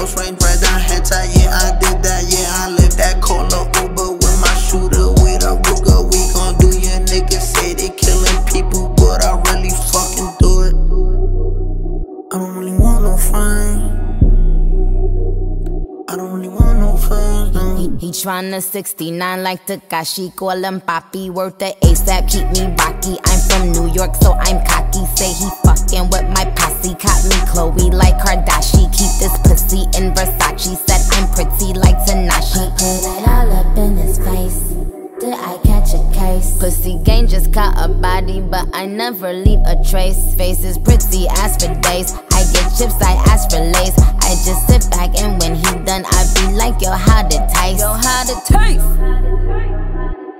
close range, right down head tie. Yeah, I did that, yeah, I lived that. Call a Uber with my shooter, with a Ruger. We gon' do your niggas say they killing people, but I really fucking do it. I don't really want no friends. I don't really want no friends, no. He tryna 69 like Takashi, call him Papi, worth the ASAP, keep me rocky. I'm from New York, so I'm cocky. Say he fucking with my posse, caught me Chloe like Kardashian. Keep this pussy in Versace, said I'm pretty like Tanashi. Put it all up in his face. Did I catch a case? Pussy gang just caught a body, but I never leave a trace. Face is pretty, ask for days. I get chips, I ask for lace. I just sit back and when he done, I be like, yo, how'd it taste? Yo, how'd it taste?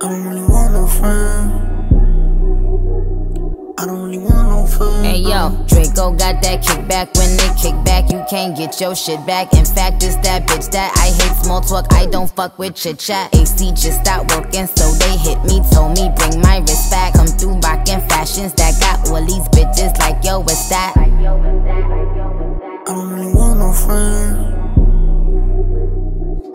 I don't really want no friends. I don't really want no friends. Hey yo, Draco got that kickback. When they kick back, you can't get your shit back. In fact, it's that bitch that I hate small talk. I don't fuck with chit chat. AC just stopped working, so they hit me, told me bring my wrist back. Come through rockin' fashions that got all these bitches like, yo, what's that? I don't really want no friends.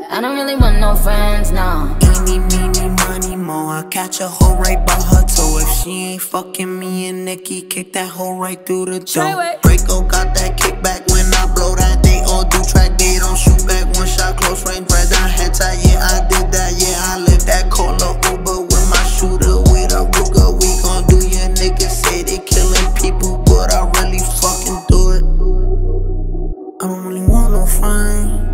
I don't really want no friends, no. Eeny, meeny, money, mo. I catch a hoe right by her toe. If she ain't fucking me and Nicki, kick that hoe right through the door. Draco got that kickback when I blow that. They all do track, they don't shoot back. One shot, close range, right down head tie. Yeah, I did that, yeah, I lived that. Call a Uber with my shooter, with a Ruger. We gon' do your niggas say they killing people, but I really fucking do it. I don't really want no friends.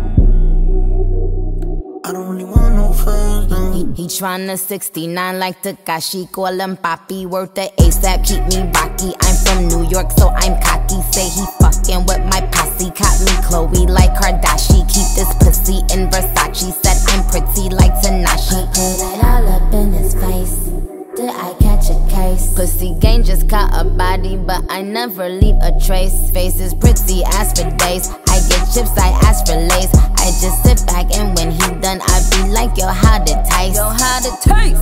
I don't really want no friends, no. He tryna 69 like Takashi, call him Papi, worth the ASAP, keep me rocky. I'm from New York, so I'm cocky. Say he fucking with my posse, caught me Chloe like Kardashian. Keep this pussy in Versace, said I'm pretty like Tanashi. Put it all up in his face. Did I catch a case? Pussy gang just caught a body, but I never leave a trace. Face is pretty, ask for days. I get chips, I ask for lace. I just sit back and when he done, I be like, yo, how'd it taste? Yo, how'd it taste?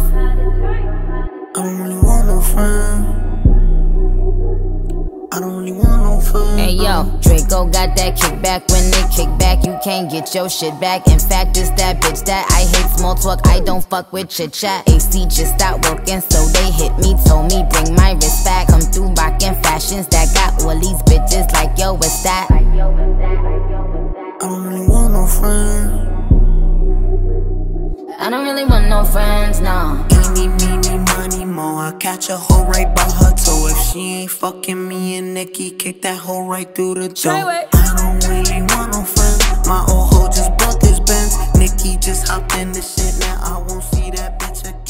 I don't really want no friends. I don't really want no friends. Hey yo, Draco got that kickback. When they kick back, you can't get your shit back. In fact, it's that bitch that I hate small talk. I don't fuck with chit chat. AC just stopped working, so they hit me, told me bring my wrist back. Come through rockin' fashions that got all these bitches like, yo, what's that? I don't really want no friends. I don't really want no friends, no. Eeny, meeny, money, mo. I catch a hoe right by her toe. If she ain't fucking me and Nicki, kick that hoe right through the door. I don't really want no friends. My old hoe just bought this Benz. Nicki just hopped in the shit, now I won't see that bitch again.